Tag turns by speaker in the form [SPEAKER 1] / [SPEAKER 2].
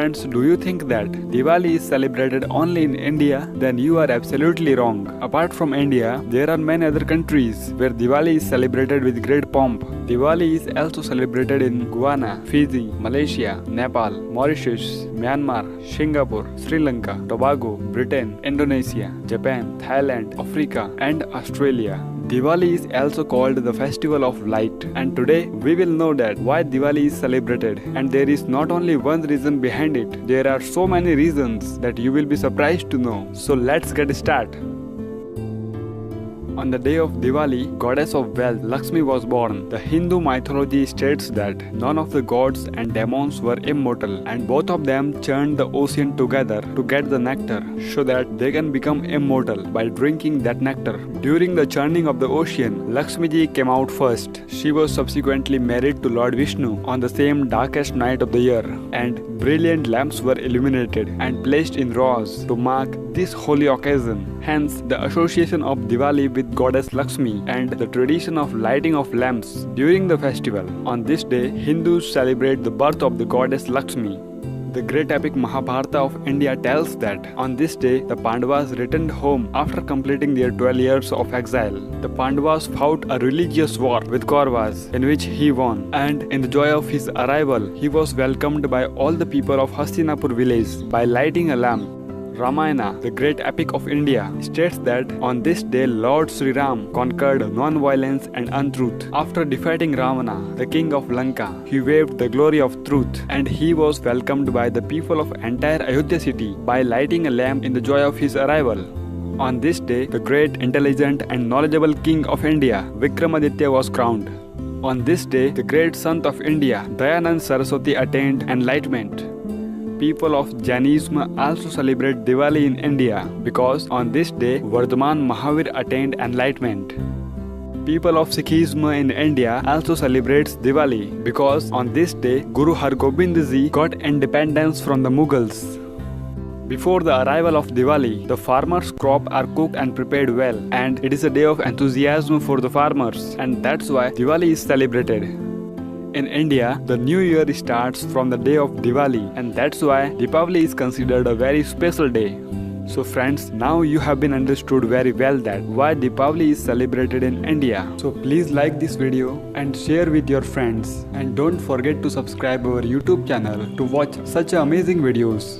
[SPEAKER 1] friends, do you think that Diwali is celebrated only in India? Then you are absolutely wrong. Apart from India, there are many other countries where Diwali is celebrated with great pomp. Diwali is also celebrated in Guyana, Fiji, Malaysia, Nepal, Mauritius, Myanmar, Singapore, Sri Lanka, Tobago, Britain, Indonesia, Japan, Thailand, Africa, and Australia. Diwali is also called the festival of light, and today we will know that why Diwali is celebrated, and there is not only one reason behind it, there are so many reasons that you will be surprised to know. So let's get started. On the day of Diwali, goddess of wealth Lakshmi was born. The Hindu mythology states that none of the gods and demons were immortal, and both of them churned the ocean together to get the nectar so that they can become immortal by drinking that nectar. During the churning of the ocean, Lakshmi ji came out first. She was subsequently married to Lord Vishnu on the same darkest night of the year, and brilliant lamps were illuminated and placed in rows to mark this holy occasion. Hence, the association of Diwali with goddess Lakshmi and the tradition of lighting of lamps during the festival. On this day, Hindus celebrate the birth of the goddess Lakshmi. The great epic Mahabharata of India tells that on this day, the Pandavas returned home after completing their 12 years of exile. The Pandavas fought a religious war with Kauravas, in which he won, and in the joy of his arrival, he was welcomed by all the people of Hastinapur village by lighting a lamp. Ramayana, the great epic of India, states that on this day Lord Sri Ram conquered non-violence and untruth. After defeating Ravana, the king of Lanka, he waved the glory of truth, and he was welcomed by the people of entire Ayodhya city by lighting a lamp in the joy of his arrival. On this day, the great, intelligent and knowledgeable king of India, Vikramaditya, was crowned. On this day, the great Sant of India, Dayanand Saraswati, attained enlightenment. People of Jainism also celebrate Diwali in India because on this day Vardhaman Mahavir attained enlightenment. People of Sikhism in India also celebrates Diwali because on this day Guru Hargobind Ji got independence from the Mughals. Before the arrival of Diwali, the farmers' crops are cooked and prepared well, and it is a day of enthusiasm for the farmers, and that's why Diwali is celebrated. In India, the new year starts from the day of Diwali, and that's why Deepavali is considered a very special day. So friends, now you have been understood very well that why Deepavali is celebrated in India. So please like this video and share with your friends, and don't forget to subscribe our YouTube channel to watch such amazing videos.